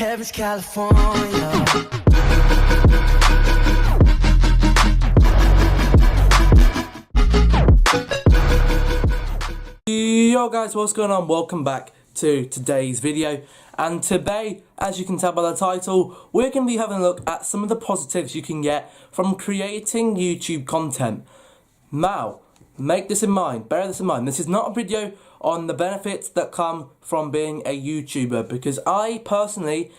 Heaven's California. Yo guys, what's going on? Welcome back to today's video, and today, as you can tell by the title, we're going to be having a look at some of the positives you can get from creating YouTube content. Now, make this in mind, bear this in mind, this is not a video on the benefits that come from being a YouTuber, because I personally,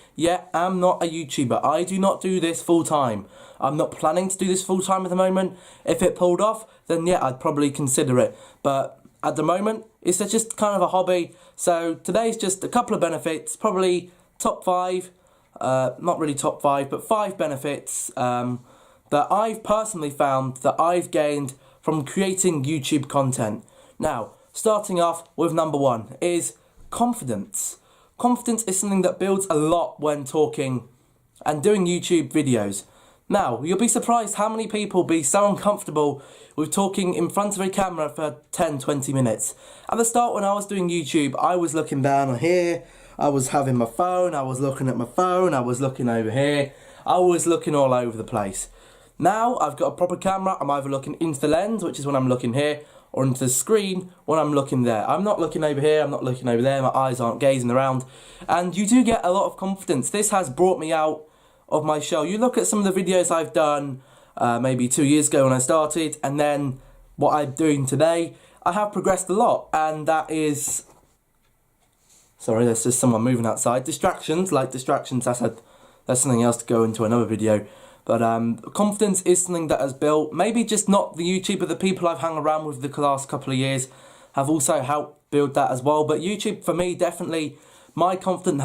am not a YouTuber. I do not do this full time. I'm not planning to do this full time at the moment. If it pulled off, then I'd probably consider it, but at the moment, it's just kind of a hobby. So today's just a couple of benefits, probably top 5, not really top 5, but 5 benefits that I've personally found that I've gained from creating YouTube content. Now, starting off with number 1 is confidence. Confidence is something that builds a lot when talking and doing YouTube videos. Now, you'll be surprised how many people be so uncomfortable with talking in front of a camera for 10-20 minutes. At the start, when I was doing YouTube, I was looking down here, I was having my phone, I was looking at my phone, I was looking over here, I was looking all over the place. Now, I've got a proper camera, I'm either looking into the lens, which is when I'm looking here, or into the screen when I'm looking there. I'm not looking over here, I'm not looking over there, my eyes aren't gazing around, and you do get a lot of confidence. This has brought me out of my shell. You look at some of the videos I've done maybe 2 years ago when I started, and then what I'm doing today, I have progressed a lot, and that is, sorry, there's just someone moving outside. Distractions, that's something else to go into another video. But confidence is something that has built, maybe just not the YouTube, but the people I've hung around with the last couple of years have also helped build that as well. But YouTube, for me, definitely, my confidence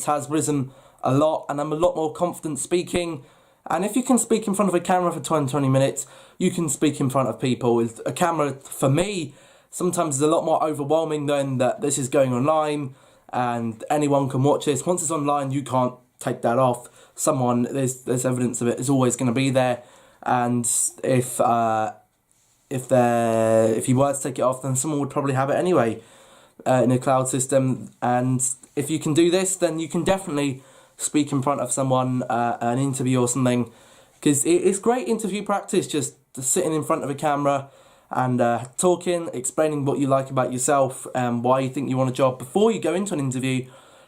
has risen a lot, and I'm a lot more confident speaking. And if you can speak in front of a camera for 20 minutes, you can speak in front of people. With a camera, for me, sometimes is a lot more overwhelming than that this is going online and anyone can watch this. Once it's online, you can't take that off. There's evidence of it is always going to be there, and if you were to take it off, then someone would probably have it anyway in a cloud system. And if you can do this, then you can definitely speak in front of someone, an interview or something, because it's great interview practice, just sitting in front of a camera and talking, explaining what you like about yourself and why you think you want a job before you go into an interview.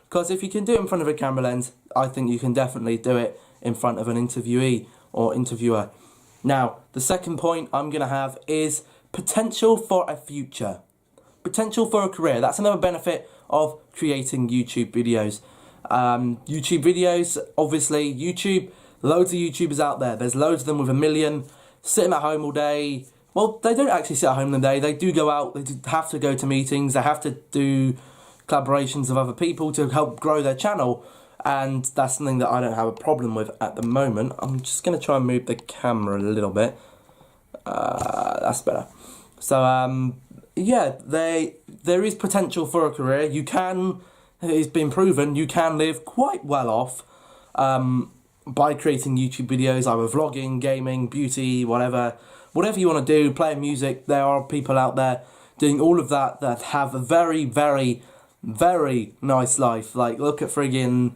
Because if you can do it in front of a camera lens, I think you can definitely do it in front of an interviewee or interviewer. Now, the second point I'm going to have is potential for a future. Potential for a career. That's another benefit of creating YouTube videos. YouTube videos, obviously, loads of YouTubers out there. There's loads of them with 1 million, sitting at home all day. Well, they don't actually sit at home all day. They do go out, they do have to go to meetings, they have to do collaborations with other people to help grow their channel, and that's something that I don't have a problem with at the moment. I'm just going to try and move the camera a little bit. That's better. So, there is potential for a career. It's been proven, you can live quite well off by creating YouTube videos, either vlogging, gaming, beauty, whatever you want to do, playing music. There are people out there doing all of that have a very, very, very nice life. Like, look at friggin'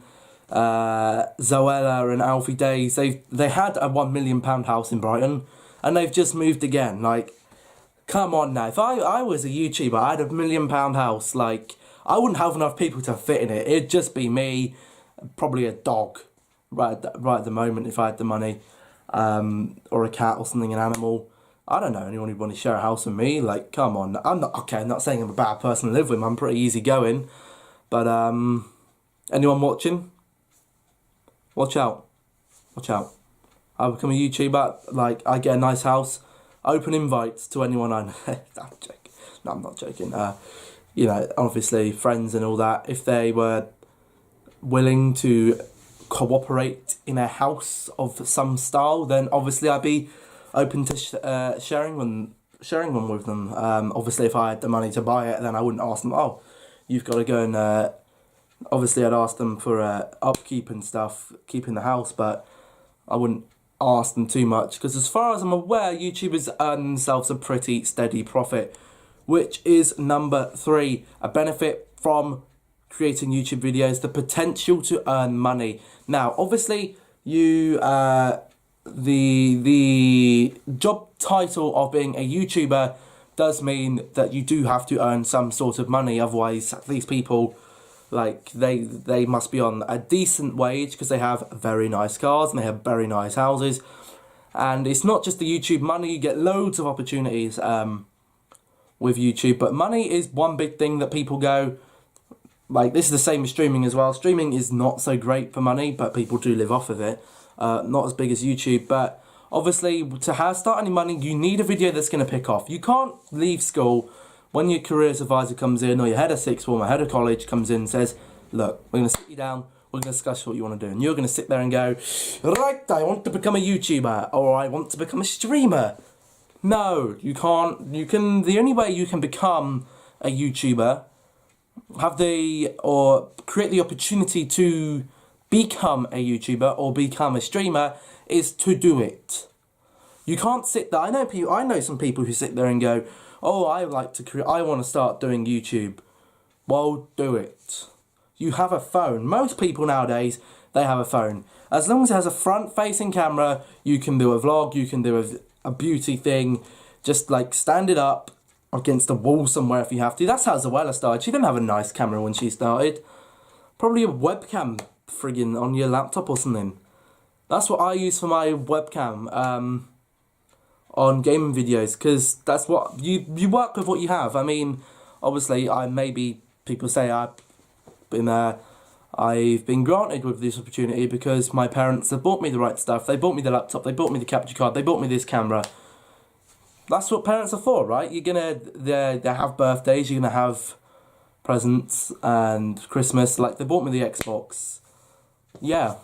Zoella and Alfie Days. They had a £1 million house in Brighton, and they've just moved again. Like, come on now. If I was a YouTuber, I had a £1 million house, like, I wouldn't have enough people to fit in it. It'd just be me, probably a dog, right at the moment, if I had the money, or a cat or something, an animal. I don't know anyone who'd want to share a house with me. Like, come on. I'm not saying I'm a bad person to live with. I'm pretty easygoing. But, anyone watching? Watch out. Watch out. I become a YouTuber, like, I get a nice house, open invites to anyone I know. I'm joking. No, I'm not joking. You know, obviously, friends and all that, if they were willing to cooperate in a house of some style, then obviously I'd be open to sharing one with them. Obviously, if I had the money to buy it, then I wouldn't ask them, oh, you've got to go and... obviously, I'd ask them for upkeep and stuff, keeping the house, but I wouldn't ask them too much, because as far as I'm aware, YouTubers earn themselves a pretty steady profit, which is number 3, a benefit from creating YouTube videos, the potential to earn money. Now, obviously, the job title of being a YouTuber does mean that you do have to earn some sort of money. Otherwise, these people, like, they must be on a decent wage because they have very nice cars and they have very nice houses. And it's not just the YouTube money, you get loads of opportunities with YouTube. But money is one big thing that people go, like, this is the same as streaming as well. Streaming is not so great for money, but people do live off of it. Not as big as YouTube, but obviously to start any money, you need a video that's going to pick off. You can't leave school when your careers advisor comes in, or your head of sixth form or head of college comes in and says, look, we're going to sit you down, we're going to discuss what you want to do. And you're going to sit there and go, right, I want to become a YouTuber, or I want to become a streamer. No, you can't. The only way you can become a YouTuber, or create the opportunity to become a YouTuber or become a streamer, is to do it. You can't sit there. I know some people who sit there and go, oh, I want to start doing YouTube. Well, do it. You have a phone. Most people nowadays, they have a phone. As long as it has a front-facing camera, you can do a vlog, you can do a beauty thing, just like stand it up against a wall somewhere if you have to. That's how Zoella started. She didn't have a nice camera when she started. Probably a webcam friggin' on your laptop or something. That's what I use for my webcam on gaming videos, because that's what you work with what you have. I mean, obviously, maybe people say I've been granted with this opportunity because my parents have bought me the right stuff. They bought me the laptop, they bought me the capture card, they bought me this camera. That's what parents are for, right? They have birthdays, you're gonna have presents and Christmas. Like, they bought me the Xbox. Yeah,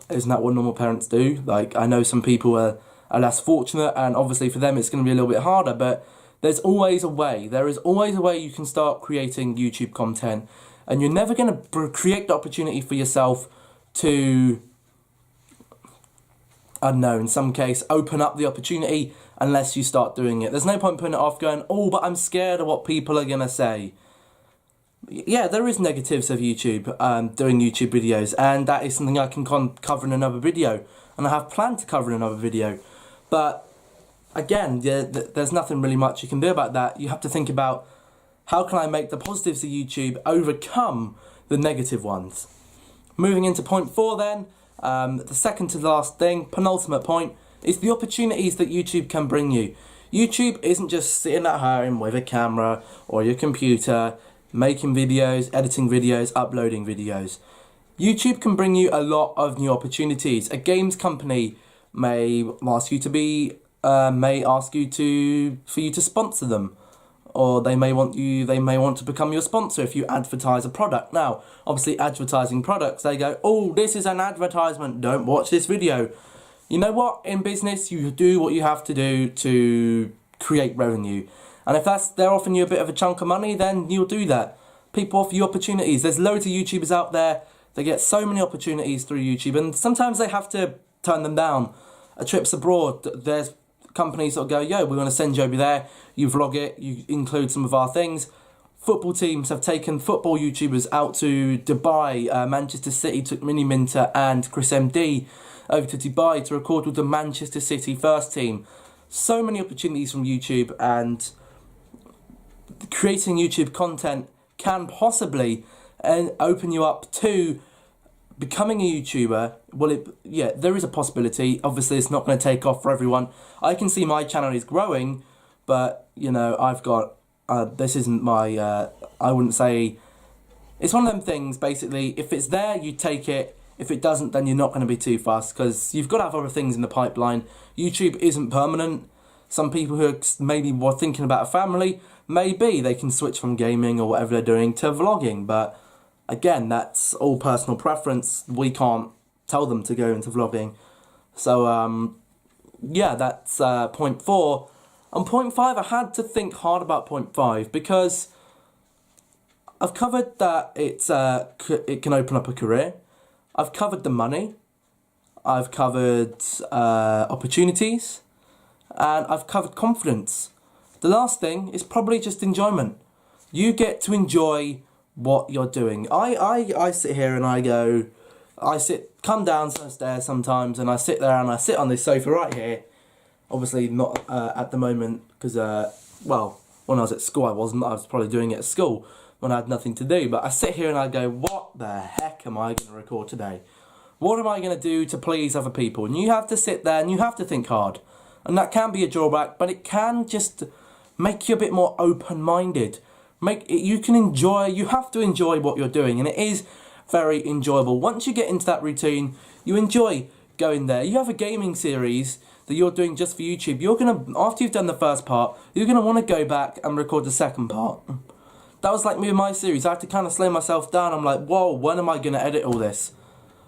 isn't that what normal parents do? Like, I know some people are less fortunate, and obviously for them it's going to be a little bit harder, but there's always a way. There is always a way you can start creating YouTube content, and you're never going to create the opportunity for yourself to, I don't know, in some case, open up the opportunity unless you start doing it. There's no point putting it off going, oh, but I'm scared of what people are going to say. Yeah, there is negatives of YouTube, doing YouTube videos, and that is something I can cover in another video, and I have planned to cover in another video. But again, there's nothing really much you can do about that. You have to think about, how can I make the positives of YouTube overcome the negative ones? Moving into point 4 then, the second to last thing, penultimate point, is the opportunities that YouTube can bring you. YouTube isn't just sitting at home with a camera or your computer, making videos, editing videos, uploading videos. YouTube can bring you a lot of new opportunities. A games company may ask you for you to sponsor them, or they may want to become your sponsor if you advertise a product. Now, obviously, advertising products, they go, oh, this is an advertisement, don't watch this video. You know what? In business, you do what you have to do to create revenue. And if they're offering you a bit of a chunk of money, then you'll do that. People offer you opportunities. There's loads of YouTubers out there. They get so many opportunities through YouTube, and sometimes they have to turn them down. Trips abroad, there's companies that go, yo, we're going to send you over there. You vlog it, you include some of our things. Football teams have taken football YouTubers out to Dubai. Manchester City took Mini Minter and Chris MD over to Dubai to record with the Manchester City first team. So many opportunities from YouTube, and creating YouTube content can possibly open you up to becoming a YouTuber. Well, there is a possibility. Obviously, it's not going to take off for everyone. I can see my channel is growing, but, you know, I've got, this isn't my, I wouldn't say, it's one of them things, basically, if it's there, you take it. If it doesn't, then you're not going to be too fast, because you've got to have other things in the pipeline. YouTube isn't permanent. Some people who maybe were thinking about a family, maybe they can switch from gaming or whatever they're doing to vlogging, but again, that's all personal preference. We can't tell them to go into vlogging. So, yeah, that's point 4. On point 5, I had to think hard about point 5, because I've covered that it can open up a career. I've covered the money. I've covered opportunities. And I've covered confidence. The last thing is probably just enjoyment. You get to enjoy what you're doing. I sit here and I go, come down some stairs sometimes, and I sit there and I sit on this sofa right here. Obviously not at the moment, because, well, when I was at school I wasn't. I was probably doing it at school when I had nothing to do. But I sit here and I go, what the heck am I going to record today? What am I going to do to please other people? And you have to sit there and you have to think hard. And that can be a drawback, but it can just make you a bit more open-minded. You have to enjoy what you're doing, and it is very enjoyable. Once you get into that routine, you enjoy going there. You have a gaming series that you're doing just for YouTube. After you've done the first part, you're gonna want to go back and record the second part. That was like me with my series. I had to kind of slow myself down. I'm like, whoa, when am I gonna edit all this?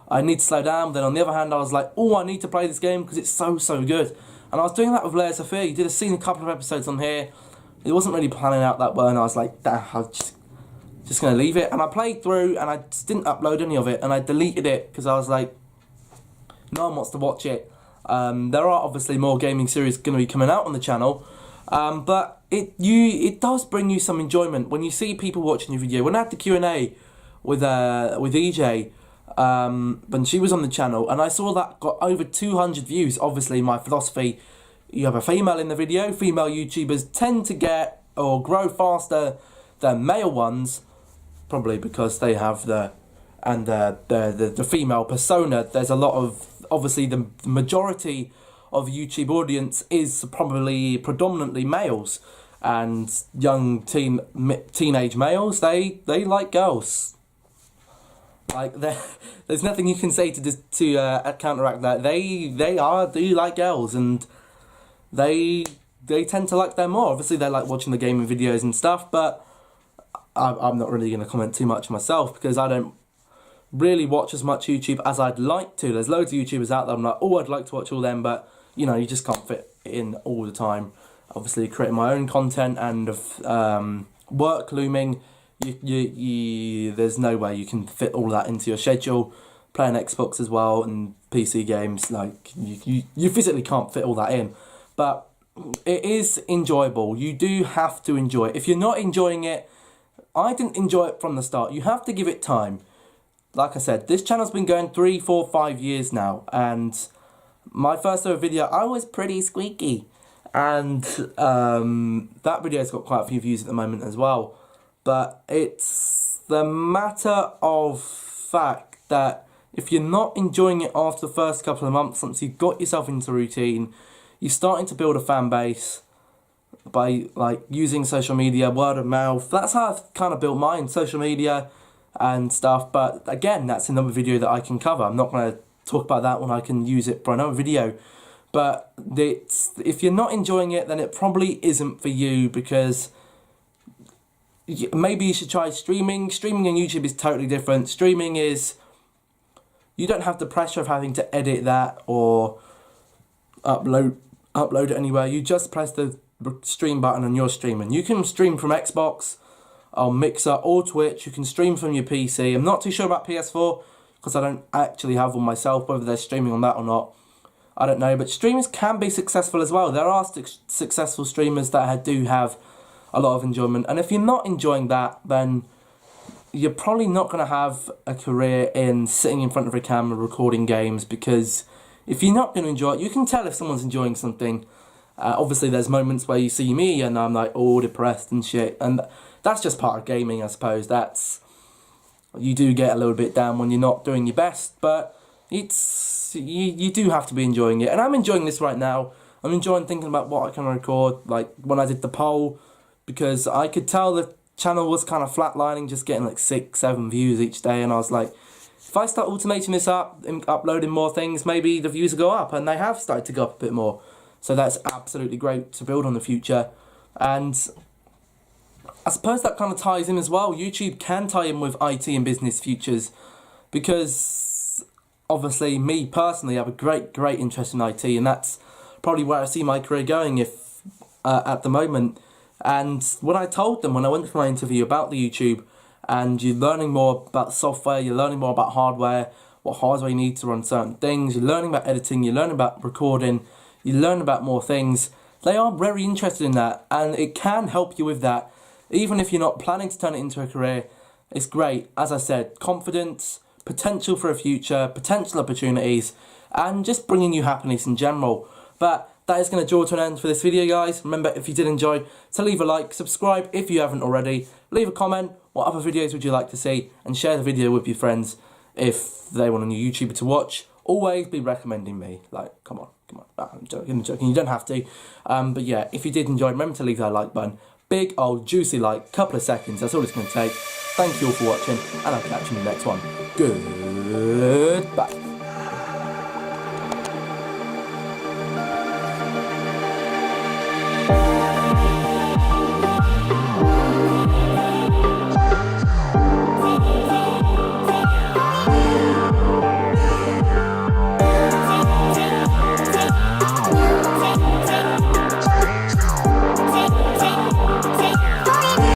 I need to slow down. Then on the other hand, I was like, oh, I need to play this game because it's so good. And I was doing that with Layers of Fear. You did a couple of episodes on here. It wasn't really planning out that well, and I was like, I'm just going to leave it. And I played through, and I just didn't upload any of it, and I deleted it, because I was like, no one wants to watch it. There are obviously more gaming series going to be coming out on the channel, but it does bring you some enjoyment when you see people watching your video. When I had the Q&A with EJ, when she was on the channel, and I saw that got over 200 views. Obviously, my philosophy, you have a female in the video. Female YouTubers tend to get or grow faster than male ones, probably because they have the female persona. There's a lot of, obviously the majority of YouTube audience is probably predominantly males, and young teenage males, they like girls. Like, there's nothing you can say to counteract that. They do like girls, and they tend to like them more. Obviously, they like watching the gaming videos and stuff, but I'm not really going to comment too much myself, because I don't really watch as much YouTube as I'd like to. There's loads of YouTubers out there I'm like, oh, I'd like to watch all them, but, you know, you just can't fit it in all the time. Obviously, creating my own content and work looming, there's no way you can fit all that into your schedule. Playing Xbox as well and PC games, like, you physically can't fit all that in. But it is enjoyable. You do have to enjoy it. If you're not enjoying it, I didn't enjoy it from the start. You have to give it time. Like I said, this channel's been going 3, 4, 5 years now, and my first ever video, I was pretty squeaky, and that video's got quite a few views at the moment as well. But it's the matter of fact that if you're not enjoying it after the first couple of months, once you've got yourself into routine, you're starting to build a fan base by, like, using social media, word of mouth. That's how I've kind of built mine, social media and stuff. But again, that's another video that I can cover. I'm not going to talk about that when I can use it for another video. But if you're not enjoying it, then it probably isn't for you, because maybe you should try streaming. Streaming on YouTube is totally different. Streaming is, you don't have the pressure of having to edit that or upload it anywhere. You just press the stream button on your stream, and you can stream from Xbox or Mixer or Twitch. You can stream from your PC. I'm not too sure about PS4 because I don't actually have one myself, whether they're streaming on that or not. I don't know, but streamers can be successful as well. There are successful streamers that do have a lot of enjoyment, and if you're not enjoying that, then you're probably not going to have a career in sitting in front of a camera recording games, because if you're not going to enjoy it, you can tell if someone's enjoying something. Obviously, there's moments where you see me and I'm like, oh, depressed and shit, and that's just part of gaming, I suppose. You do get a little bit down when you're not doing your best, but you do have to be enjoying it, and I'm enjoying this right now. I'm enjoying thinking about what I can record, like when I did the poll, because I could tell the channel was kind of flatlining, just getting like 6, 7 views each day, and I was like, if I start automating this up and uploading more things, maybe the views will go up, and they have started to go up a bit more. So that's absolutely great to build on the future. And I suppose that kind of ties in as well. YouTube can tie in with IT and business futures, because obviously me personally, I have a great interest in IT, and that's probably where I see my career going at the moment. And when I told them, when I went for my interview about the YouTube, and you're learning more about software, you're learning more about hardware, what hardware you need to run certain things, you're learning about editing, you're learning about recording, you learn about more things. They are very interested in that, and it can help you with that. Even if you're not planning to turn it into a career, It's great. As I said, confidence, potential for a future, potential opportunities, and just bringing you happiness in general. But that is going to draw to an end for this video, guys. Remember, if you did enjoy, to leave a like, subscribe if you haven't already, leave a comment, what other videos would you like to see, and share the video with your friends if they want a new YouTuber to watch. Always be recommending me. Like, come on. I'm joking, you don't have to. But yeah, if you did enjoy, remember to leave that like button. Big old juicy like, couple of seconds, that's all it's going to take. Thank you all for watching, and I'll catch you in the next one. Goodbye.